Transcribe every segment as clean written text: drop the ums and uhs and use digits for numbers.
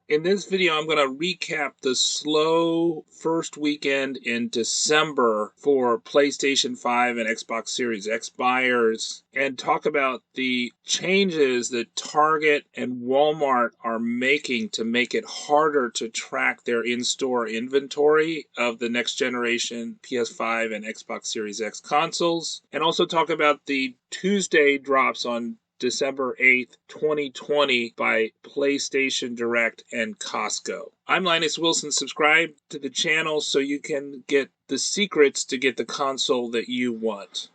In this video, I'm going to recap the slow first weekend in December for PlayStation 5 and Xbox Series X buyers and talk about the changes that Target and Walmart are making to make it harder to track their in-store inventory of the next generation PS5 and Xbox Series X consoles, and also talk about the Tuesday drops on December 8th, 2020 by PlayStation Direct and Costco. I'm Linus Wilson. Subscribe to the channel so you can get the secrets to get the console that you want.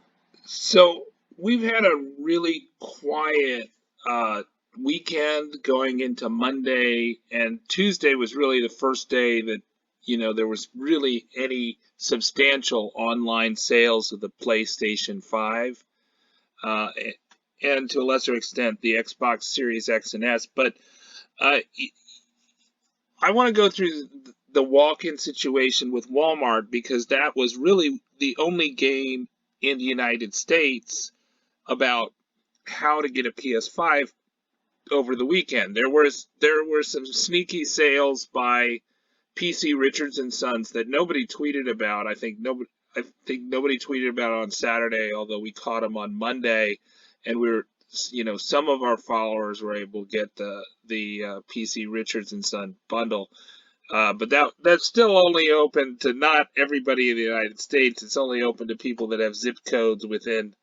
So we've had a really quiet weekend going into Monday, and Tuesday was really the first day that there was really any substantial online sales of the PlayStation 5. And to a lesser extent, the Xbox Series X and S. But I want to go through the walk-in situation with Walmart because that was really the only game in the United States about how to get a PS5 over the weekend. There were some sneaky sales by PC Richards and Sons that nobody tweeted about. I think nobody tweeted about it on Saturday, although we caught them on Monday. And some of our followers were able to get the PC Richards and Son bundle, but that's still only open to not everybody in the United States. It's only open to people that have zip codes within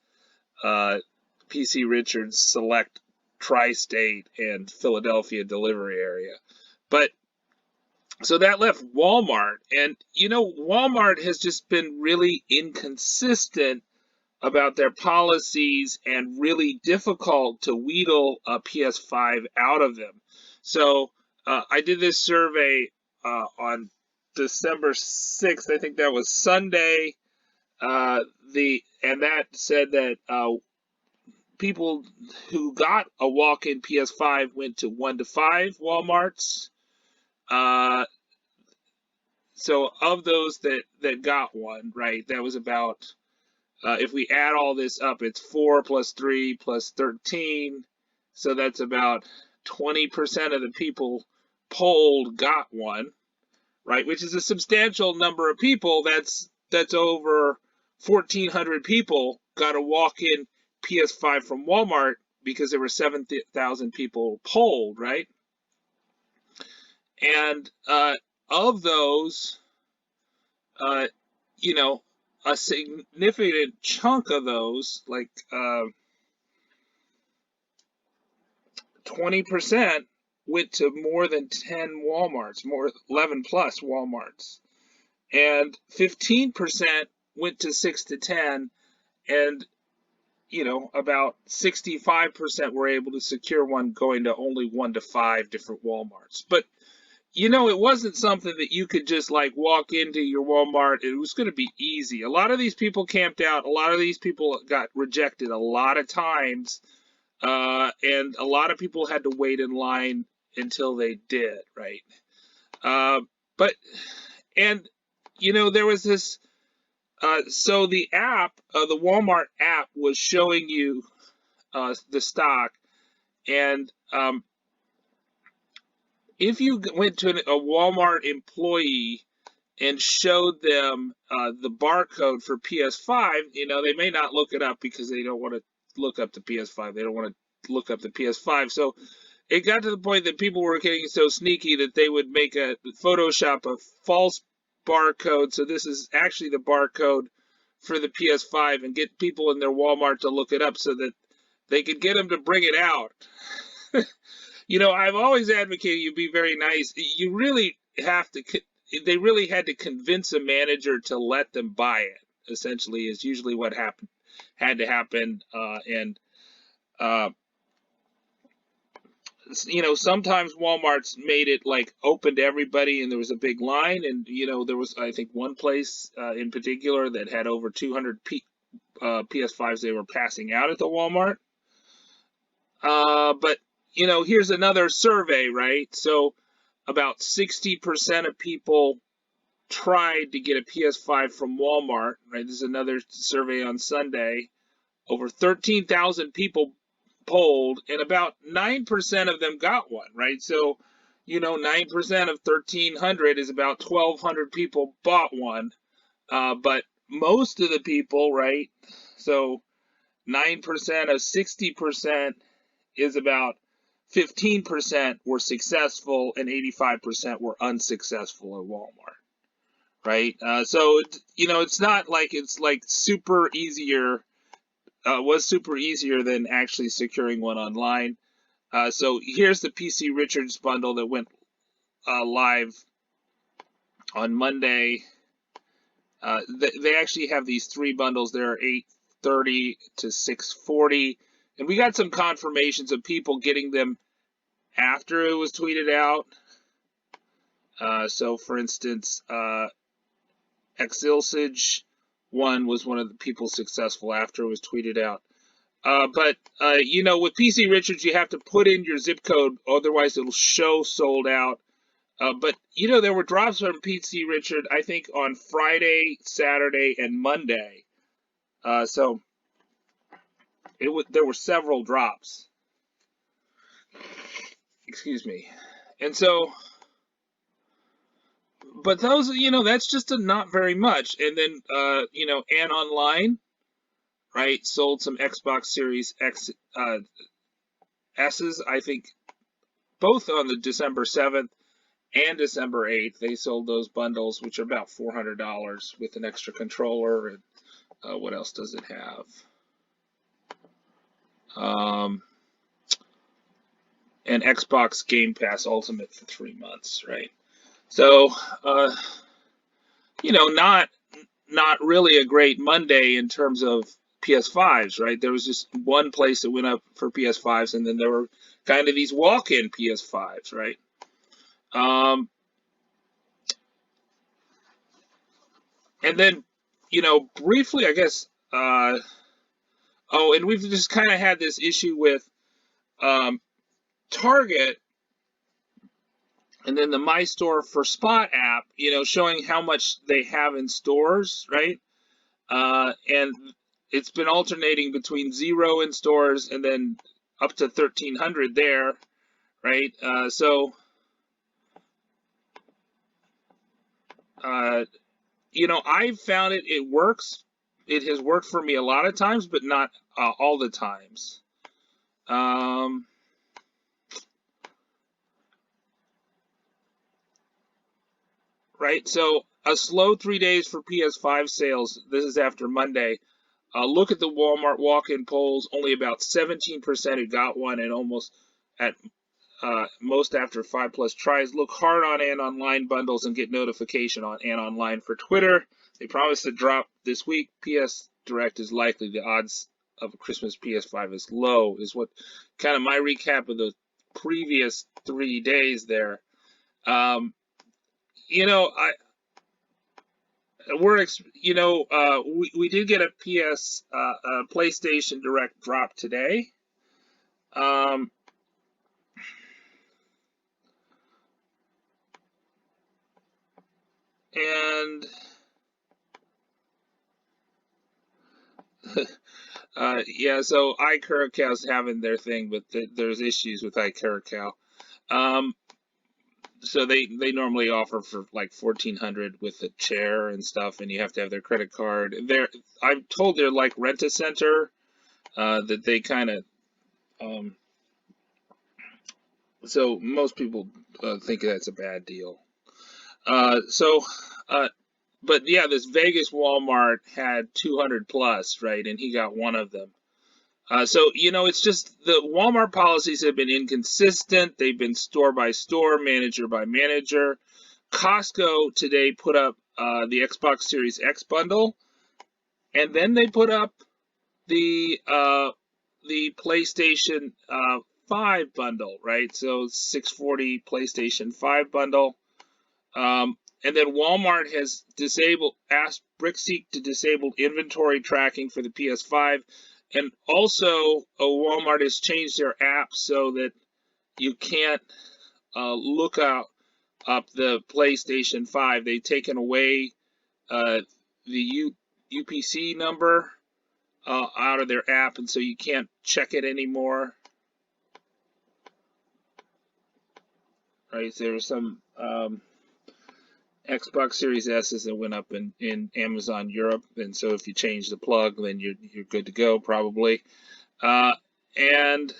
PC Richards select tri-state and Philadelphia delivery area. But so that left Walmart, and Walmart has just been really inconsistent about their policies and really difficult to wheedle a PS5 out of them. So I did this survey on December 6th. I think that was Sunday. And that said that people who got a walk-in PS5 went to 1 to 5 Walmarts. So of those that got one, right, that was about if we add all this up, it's 4 plus 3 plus 13. So that's about 20% of the people polled got one, right? Which is a substantial number of people. That's over 1,400 people got a walk-in PS5 from Walmart because there were 7,000 people polled, right? And of those, a significant chunk of those, like 20%, went to more than 10 Walmarts, 11 plus Walmarts, and 15% went to 6 to 10, and about 65% were able to secure one going to only 1 to 5 different Walmarts. But it wasn't something that you could just walk into your Walmart. It was going to be easy. A lot of these people camped out. A lot of these people got rejected a lot of times. And a lot of people had to wait in line until they did, right? There was this, so the app, the Walmart app was showing you the stock. And if you went to a Walmart employee and showed them the barcode for PS5, they may not look it up because they don't want to look up the PS5. They don't want to look up the PS5. So it got to the point that people were getting so sneaky that they would make Photoshop a false barcode. So this is actually the barcode for the PS5 and get people in their Walmart to look it up so that they could get them to bring it out. I've always advocated you be very nice. You really have to, they really had to convince a manager to let them buy it, essentially, is usually what had to happen. Sometimes Walmart's made it open to everybody and there was a big line. And, there was, I think, one place in particular that had over 200 PS5s they were passing out at the Walmart. But here's another survey, right? So about 60% of people tried to get a PS5 from Walmart, right? This is another survey on Sunday. Over 13,000 people polled, and about 9% of them got one, right? So, 9% of 1,300 is about 1,200 people bought one. But most of the people, right? So 9% of 60% is about 15% were successful and 85% were unsuccessful at Walmart, right? So it's not like it's like super easier. Was super easier than actually securing one online. So here's the PC Richards bundle that went live on Monday. They actually have these 3 bundles. There are 830 to 640, and we got some confirmations of people getting them after it was tweeted out. So, for instance, Xilsage one was one of the people successful after it was tweeted out. But with PC Richards, you have to put in your zip code, otherwise it'll show sold out. But there were drops from PC Richard, I think, on Friday, Saturday, and Monday. So there were several drops. Excuse me. And so, but those, that's just not very much. And then, and online, right, sold some Xbox Series X S's, I think, both on the December 7th and December 8th. They sold those bundles, which are about $400 with an extra controller. And what else does it have? And Xbox Game Pass Ultimate for 3 months, right? So, not really a great Monday in terms of PS5s, right? There was just one place that went up for PS5s, and then there were kind of these walk-in PS5s, right? And then, briefly, I guess, and we've just kind of had this issue with Target, and then the My Store for Spot app, showing how much they have in stores, right? And it's been alternating between 0 in stores and then up to 1,300 there, right? I've found it works. It has worked for me a lot of times, but not all the times. Right, so a slow 3 days for PS5 sales. This is after Monday. Look at the Walmart walk-in polls. Only about 17% who got one, and almost at most after 5+ tries. Look hard on and online bundles and get notification on and online for Twitter. They promised to drop this week. PS Direct is likely. The odds of a Christmas PS5 is low, is what kind of my recap of the previous 3 days there. We did get a PlayStation Direct drop today. And yeah, so iCuracow's having their thing, but there's issues with iCuracao. So they normally offer for like $1,400 with a chair and stuff, and you have to have their credit card. I'm told they're like Rent-A-Center, that they kind of so most people think that's a bad deal. But yeah, this Vegas Walmart had 200+, right, and he got one of them. So it's just the Walmart policies have been inconsistent. They've been store by store, manager by manager. Costco today put up the Xbox Series X bundle, and then they put up the PlayStation 5 bundle, right? So 640 PlayStation 5 bundle. And then Walmart has asked Brickseek to disable inventory tracking for the PS5. And also, Walmart has changed their app so that you can't look up the PlayStation 5. They've taken away the UPC number out of their app, and so you can't check it anymore. right? So there were some Xbox Series S's that went up in Amazon Europe, and so if you change the plug, then you're good to go probably. Uh, and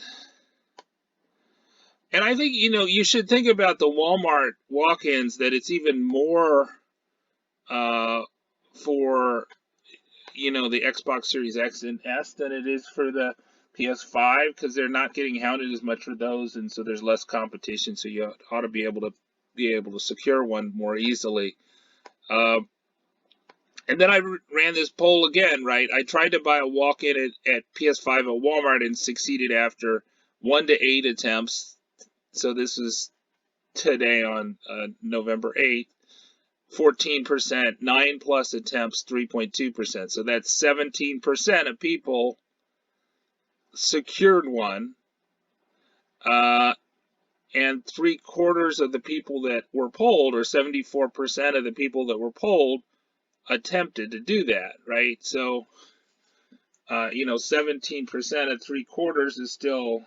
and I think you should think about the Walmart walk-ins, that it's even more for the Xbox Series X and S than it is for the PS5, because they're not getting hounded as much for those, and so there's less competition. So you ought to be able to secure one more easily. Uh, and then I ran this poll again, right? I tried to buy a walk-in at PS5 at Walmart and succeeded after 1 to 8 attempts. So this is today on November 8th. 14%, 9+ attempts, 3.2%. So that's 17% of people secured one, and 3/4 of the people that were polled, or 74% of the people that were polled, attempted to do that, right? So, 17% of 3/4 is still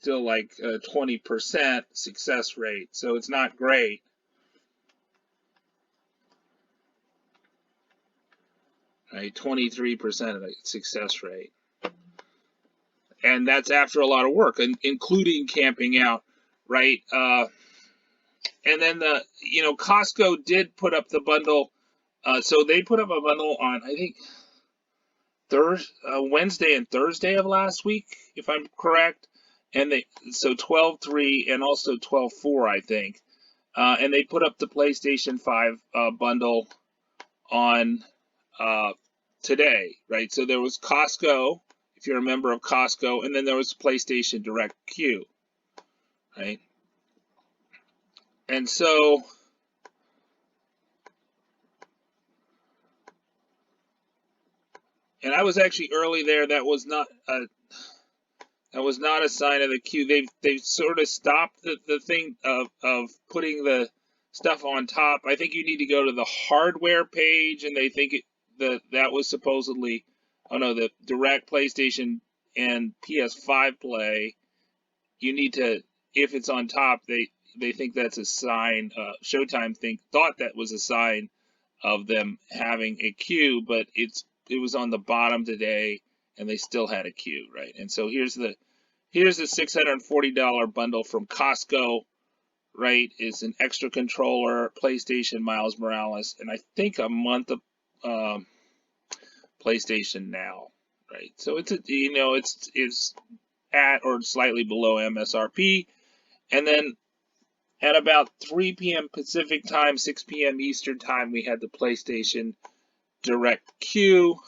like a 20% success rate. So it's not great. Right, 23% of the success rate. And that's after a lot of work, including camping out, right? And then Costco did put up the bundle. So they put up a bundle on, I think, Wednesday and Thursday of last week, if I'm correct. And so 12/3 and also 12/4, I think. And they put up the PlayStation 5 bundle on today, right? So there was Costco, if you're a member of Costco, and then there was PlayStation Direct Q, right? And so I was actually early there. That was not a sign of the queue. They've sort of stopped the thing of putting the stuff on top. I think you need to go to the hardware page, and they think that was supposedly, oh no, the direct PlayStation and PS5 play. You need to, if it's on top, they think that's a sign. Showtime thought that was a sign of them having a queue, but it was on the bottom today, and they still had a queue, right? And so here's the $640 bundle from Costco, right? It's an extra controller, PlayStation, Miles Morales, and I think a month of PlayStation Now, right? So it's it's at or slightly below MSRP, and then at about 3 p.m. Pacific time, 6 p.m. Eastern time, we had the PlayStation Direct Q,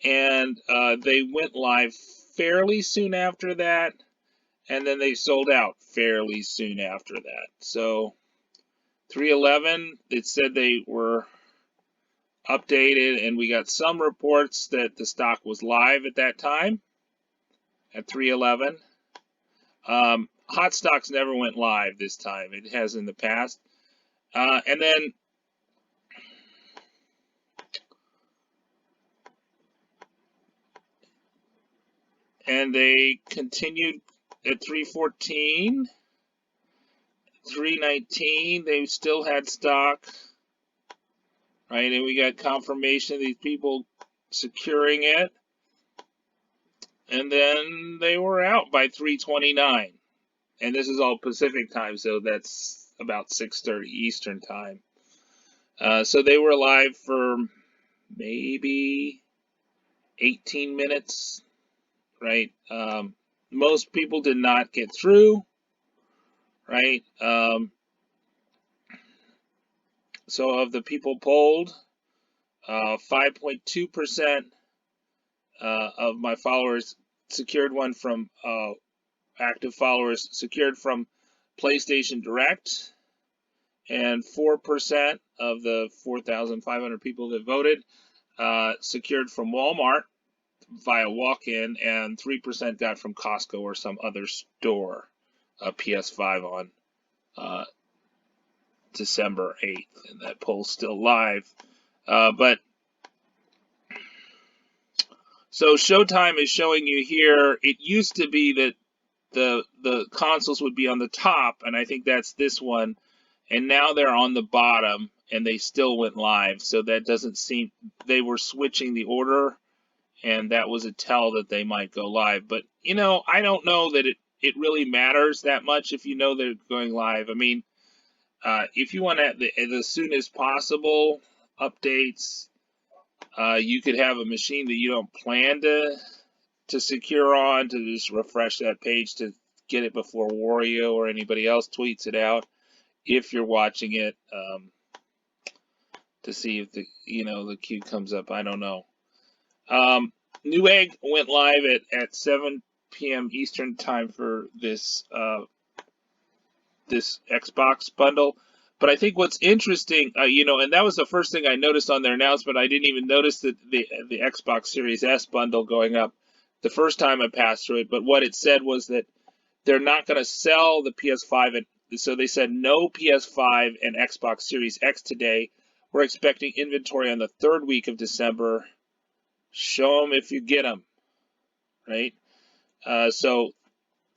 and they went live fairly soon after that, and then they sold out fairly soon after that. So 3/11, it said they were updated, and we got some reports that the stock was live at that time, at 3/11. Hot stocks never went live this time. It has in the past. And then they continued at 3/14, 3/19. They still had stock, right? And we got confirmation of these people securing it. And then they were out by 3/29. And this is all Pacific time, so that's about 6:30 Eastern time. So they were live for maybe 18 minutes, right? Most people did not get through, right? So of the people polled, 5.2% of my followers secured one from active followers secured from PlayStation Direct, and 4% of the 4,500 people that voted secured from Walmart via walk-in, and 3% got from Costco or some other store. PS5 on December 8th, and that poll's still live. But so Showtime is showing you here. It used to be that the consoles would be on the top, and I think that's this one, and now they're on the bottom, and they still went live. So that doesn't seem, they were switching the order, and that was a tell that they might go live. But I don't know that it really matters that much if you know they're going live. I mean, if you want to as soon as possible updates, you could have a machine that you don't plan to secure on, to just refresh that page to get it before Wario or anybody else tweets it out. If you're watching it, to see if the queue comes up, I don't know. Newegg went live at 7 p.m. Eastern time for this this Xbox bundle. But I think what's interesting, and that was the first thing I noticed on their announcement. I didn't even notice that the Xbox Series S bundle going up the first time I passed through it. But what it said was that they're not going to sell the PS5, and so they said no PS5 and Xbox Series X today. We're expecting inventory on the third week of December. Show them if you get them, right? So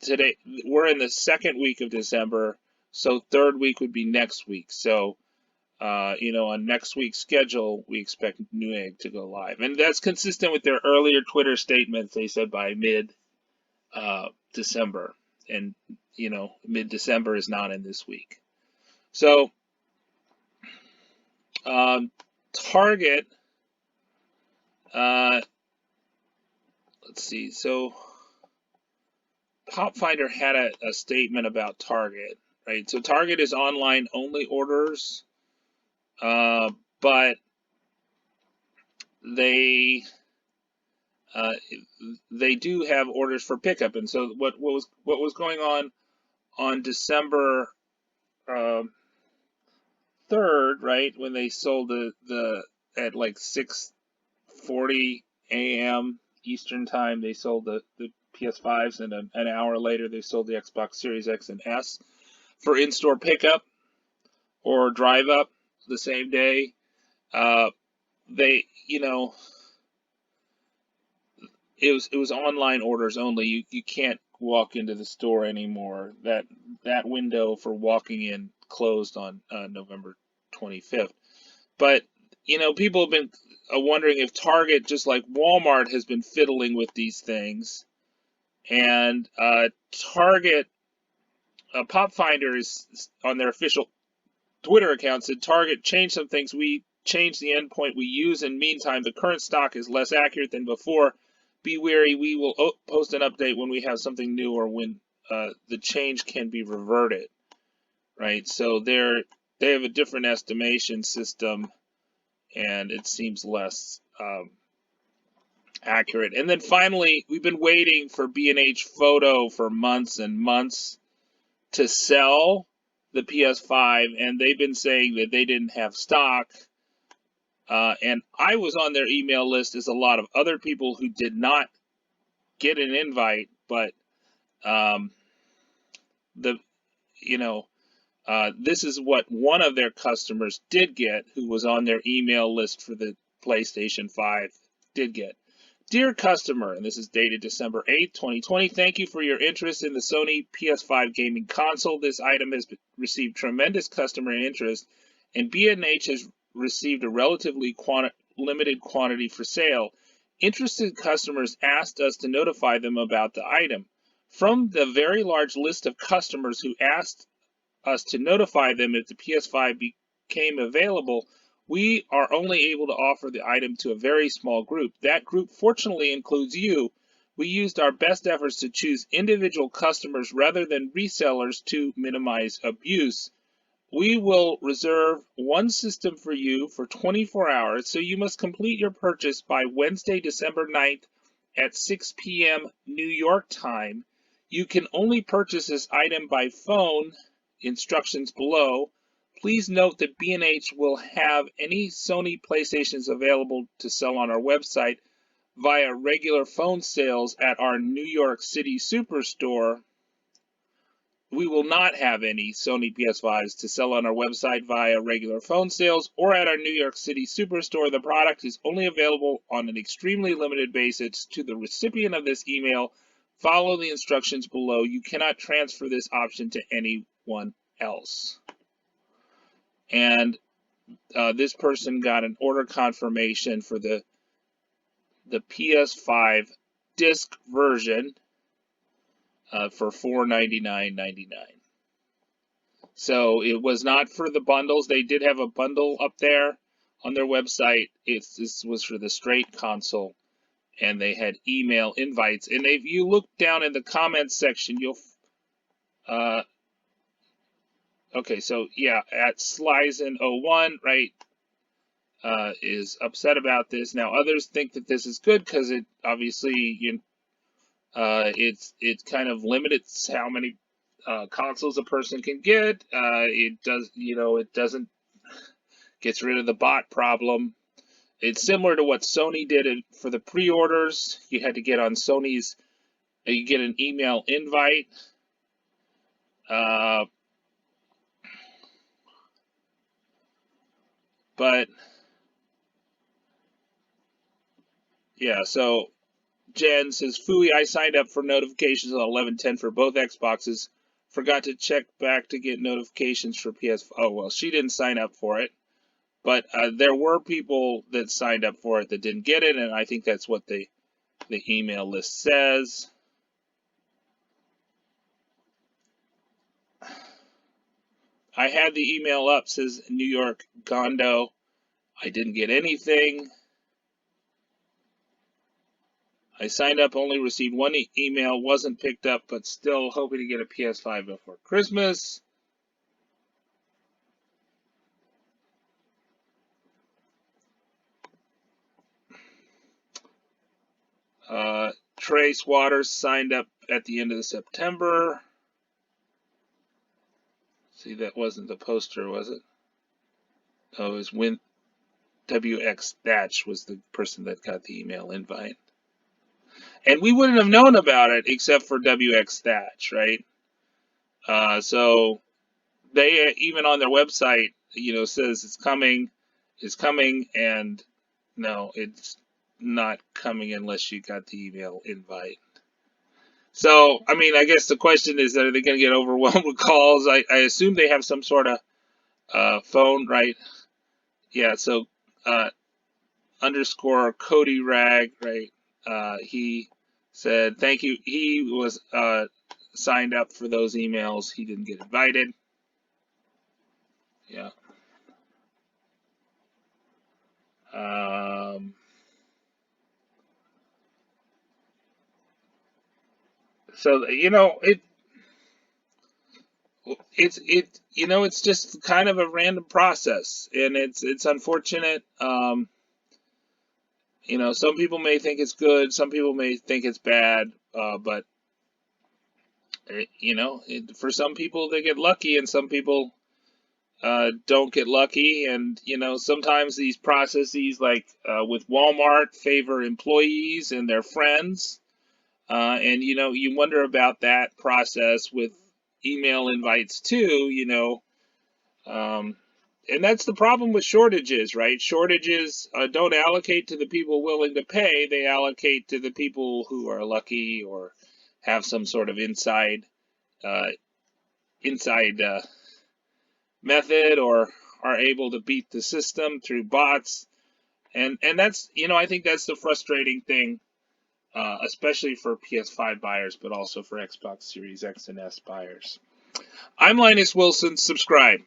today we're in the second week of December, so third week would be next week. So on next week's schedule, we expect Newegg to go live, and that's consistent with their earlier Twitter statements. They said by mid December, and mid December is not in this week. So Target, let's see. So Popfindr had a statement about Target, right? So Target is online only orders, but they do have orders for pickup. And so what was going on December 3rd, right, when they sold the at like 6:40 a.m. Eastern time, they sold the PS5s, and an hour later they sold the Xbox Series X and S for in-store pickup or drive up the same day. They, it was online orders only. You can't walk into the store anymore. That window for walking in closed on November 25th. But people have been wondering if Target, just like Walmart, has been fiddling with these things. And Target, Popfindr is on their official Twitter account said Target changed some things. We changed the endpoint we use. In the meantime, the current stock is less accurate than before. Be wary. We will post an update when we have something new or when the change can be reverted. Right. So they have a different estimation system, and it seems less accurate. And then finally, we've been waiting for B&H Photo for months and months to sell the PS5, and they've been saying that they didn't have stock. And I was on their email list as a lot of other people who did not get an invite, but this is what one of their customers did get, who was on their email list for the PlayStation 5, did get. Dear customer, and this is dated December 8th, 2020, thank you for your interest in the Sony PS5 gaming console. This item has received tremendous customer interest, and B&H has received a relatively limited quantity for sale. Interested customers asked us to notify them about the item. From the very large list of customers who asked us to notify them if the PS5 became available, we are only able to offer the item to a very small group. That group fortunately includes you. We used our best efforts to choose individual customers rather than resellers to minimize abuse. We will reserve one system for you for 24 hours, so you must complete your purchase by Wednesday, December 9th at 6 p.m. New York time. You can only purchase this item by phone. Instructions below. Please note that B&H will have any Sony PlayStations available to sell on our website via regular phone sales at our New York City Superstore. We will not have any Sony PS5s to sell on our website via regular phone sales or at our New York City Superstore. The product is only available on an extremely limited basis to the recipient of this email Follow the instructions below. You cannot transfer this option to anyone else. And this person got an order confirmation for the PS5 disc version for $499.99. So it was not for the bundles. They did have a bundle up there on their website. This was for the straight console, and they had email invites. And if you look down in the comments section, you'll okay, so yeah, at Slizen01, right, is upset about this. Now others think that this is good because it obviously it kind of limits how many consoles a person can get. It does, it doesn't gets rid of the bot problem. It's similar to what Sony did for the pre-orders. You had to get on Sony's, you get an email invite. But yeah, so Jen says, Fooey, I signed up for notifications on 11/10 for both Xboxes. Forgot to check back to get notifications for PS5. Oh, well, she didn't sign up for it. But there were people that signed up for it that didn't get it, and I think that's what the email list says. I had the email up, says New York Gondo. I didn't get anything. I signed up, only received one email, wasn't picked up, but still hoping to get a PS5 before Christmas. Trace Waters signed up at the end of September. See, that wasn't the poster, was it? Oh, it was WX Thatch was the person that got the email invite. And we wouldn't have known about it except for WX Thatch, right? So they, even on their website, says it's coming, and no, it's not coming unless you got the email invite. So, I mean, I guess the question is, are they going to get overwhelmed with calls? I assume they have some sort of phone, right? Yeah, so underscore Cody Rag, right? He said, thank you. He was signed up for those emails. He didn't get invited. Yeah. So, it's just kind of a random process, and it's unfortunate. Some people may think it's good, some people may think it's bad, but for some people they get lucky, and some people don't get lucky, and sometimes these processes, like with Walmart, favor employees and their friends, and you wonder about that process with email invites too, and that's the problem with shortages, right? Shortages don't allocate to the people willing to pay. They allocate to the people who are lucky or have some sort of inside method, or are able to beat the system through bots. And that's, I think that's the frustrating thing, especially for PS5 buyers, but also for Xbox Series X and S buyers. I'm Linus Wilson. Subscribe.